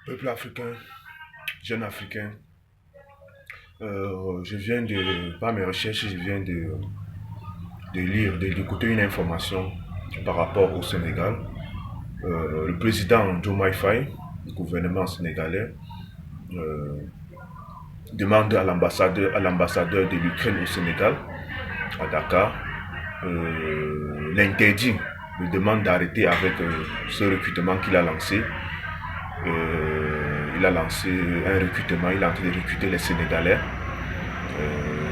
Peuple africain, jeune africain, je viens par mes recherches, je viens de lire, d'écouter une information par rapport au Sénégal. Le président Diomaye Faye, du gouvernement sénégalais, euh, demande à l'ambassadeur de l'Ukraine au Sénégal, à Dakar, l'interdit, lui demande d'arrêter avec ce recrutement qu'il a lancé. Il a lancé un recrutement, il a en train de recruter les Sénégalais.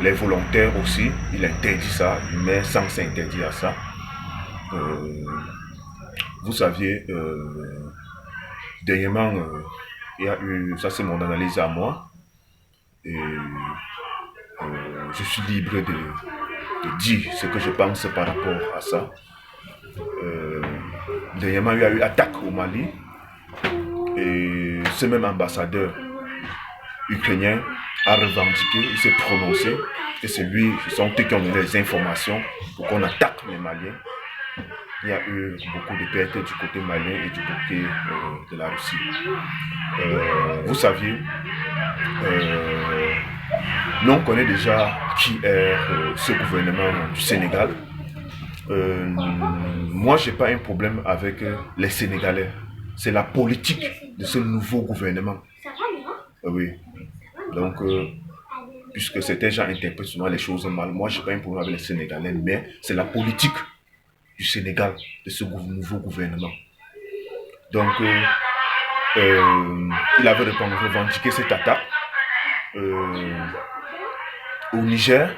Les volontaires aussi, il interdit ça, mais sans s'interdire à ça. Euh, vous saviez, dernièrement, il y a eu, ça c'est mon analyse à moi, et je suis libre de dire ce que je pense par rapport à ça. Dernièrement, il y a eu attaque au Mali, et ce même ambassadeur ukrainien a revendiqué, il s'est prononcé, et c'est lui, ce sont eux qui ont donné les informations pour qu'on attaque les Maliens. Il y a eu beaucoup de pertes du côté malien et du côté de la Russie. Vous saviez, nous on connaît déjà qui est ce gouvernement du Sénégal. Moi, j'ai pas un problème avec les Sénégalais. C'est la politique de ce nouveau gouvernement. Oui. Donc, puisque certains gens interprètent souvent les choses mal, moi, j'ai pas un problème avec les Sénégalais, mais c'est la politique du Sénégal, de ce nouveau gouvernement. Donc, il avait revendiqué cette attaque au Niger.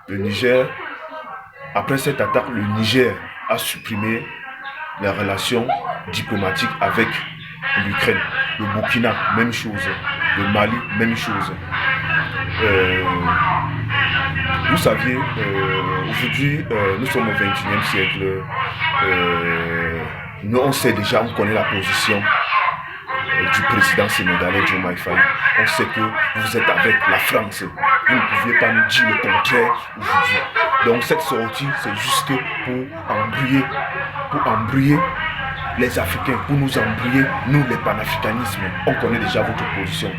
Le Niger, après cette attaque, le Niger a supprimé les relations diplomatiques avec l'Ukraine. Le Burkina, même chose. Le Mali, même chose. Vous saviez, aujourd'hui, nous sommes au 21e siècle. Nous, on sait déjà, on connaît la position du président sénégalais Diomaye Faye. On sait que vous êtes avec la France. Vous ne pouviez pas nous dire le contraire aujourd'hui. Donc cette sortie, c'est juste pour embrouiller les Africains, pour nous embrouiller, nous les panafricanismes. On connaît déjà votre position.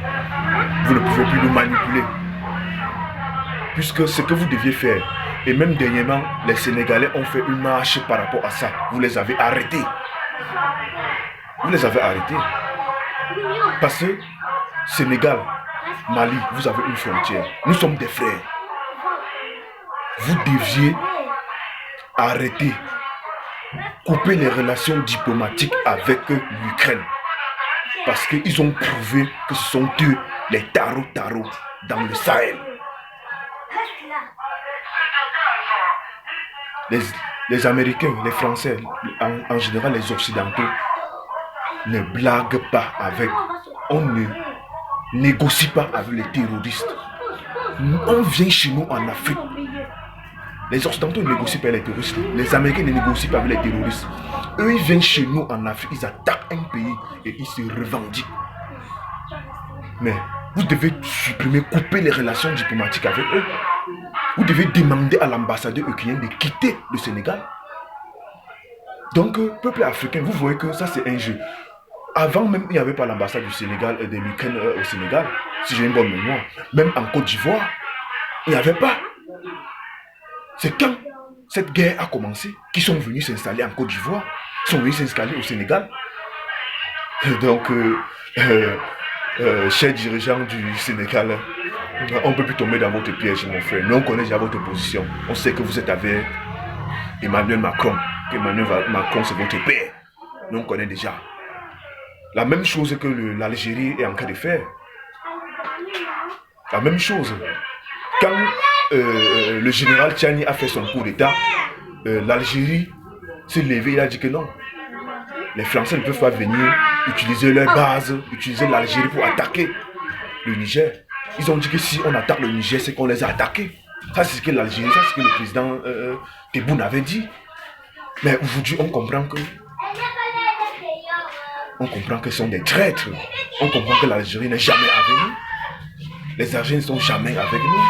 Vous ne pouvez plus nous manipuler. Puisque ce que vous deviez faire, et même dernièrement, les Sénégalais ont fait une marche par rapport à ça. Vous les avez arrêtés. Vous les avez arrêtés. Parce que Sénégal, Mali, vous avez une frontière. Nous sommes des frères. Vous deviez arrêter, couper les relations diplomatiques avec l'Ukraine. Parce qu'ils ont prouvé que ce sont eux les tarots dans le Sahel. Les Américains, les Français, en général les Occidentaux, ne blaguent pas avec, on ne négocie pas avec les terroristes. On vient chez nous en Afrique. Les Occidentaux ne négocient pas avec les terroristes. Les Américains ne négocient pas avec les terroristes. Eux, ils viennent chez nous en Afrique, ils attaquent un pays et ils se revendiquent. Mais vous devez supprimer, couper les relations diplomatiques avec eux. Vous devez demander à l'ambassadeur ukrainien de quitter le Sénégal. Donc, peuple africain, vous voyez que ça c'est un jeu. Avant même, il n'y avait pas l'ambassade du Sénégal et de l'Ukraine au Sénégal, si j'ai une bonne mémoire. Même en Côte d'Ivoire, il n'y avait pas. C'est quand cette guerre a commencé qu'ils sont venus s'installer en Côte d'Ivoire, sont venus s'installer au Sénégal. Donc, chers dirigeants du Sénégal, on ne peut plus tomber dans votre piège, mon frère. Nous, on connaît déjà votre position. On sait que vous êtes avec Emmanuel Macron. Emmanuel Macron, c'est votre père. Nous, on connaît déjà. La même chose que l'Algérie est en train de faire. La même chose. Quand le général Tchani a fait son coup d'État, l'Algérie s'est levée, il a dit que non. Les Français ne peuvent pas venir utiliser leur base, utiliser l'Algérie pour attaquer le Niger. Ils ont dit que si on attaque le Niger, c'est qu'on les a attaqués. Ça, c'est ce que l'Algérie, ça, c'est ce que le président Tebboune avait dit. Mais aujourd'hui, on comprend que ce sont des traîtres. On comprend que l'Algérie n'est jamais avec nous. Les Algériens ne sont jamais avec nous.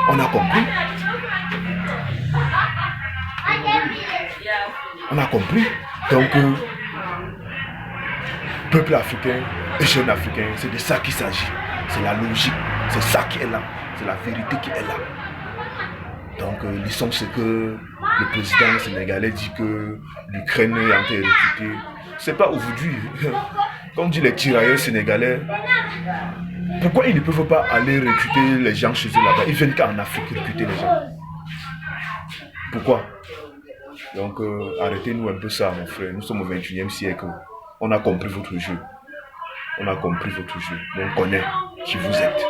On a compris. On a compris. Donc, peuple africain et jeunes africains, c'est de ça qu'il s'agit. C'est la logique, c'est ça qui est là, c'est la vérité qui est là. Donc, lisons ce que le président sénégalais dit que l'Ukraine est en train de recruter. C'est pas aujourd'hui. Comme dit les tirailleurs sénégalais, pourquoi ils ne peuvent pas aller recruter les gens chez eux là-bas? Ils viennent qu'en Afrique recruter les gens. Pourquoi? Donc, arrêtez-nous un peu ça, mon frère. Nous sommes au 21e siècle. On a compris votre jeu. On a compris votre jeu. On connaît qui vous êtes.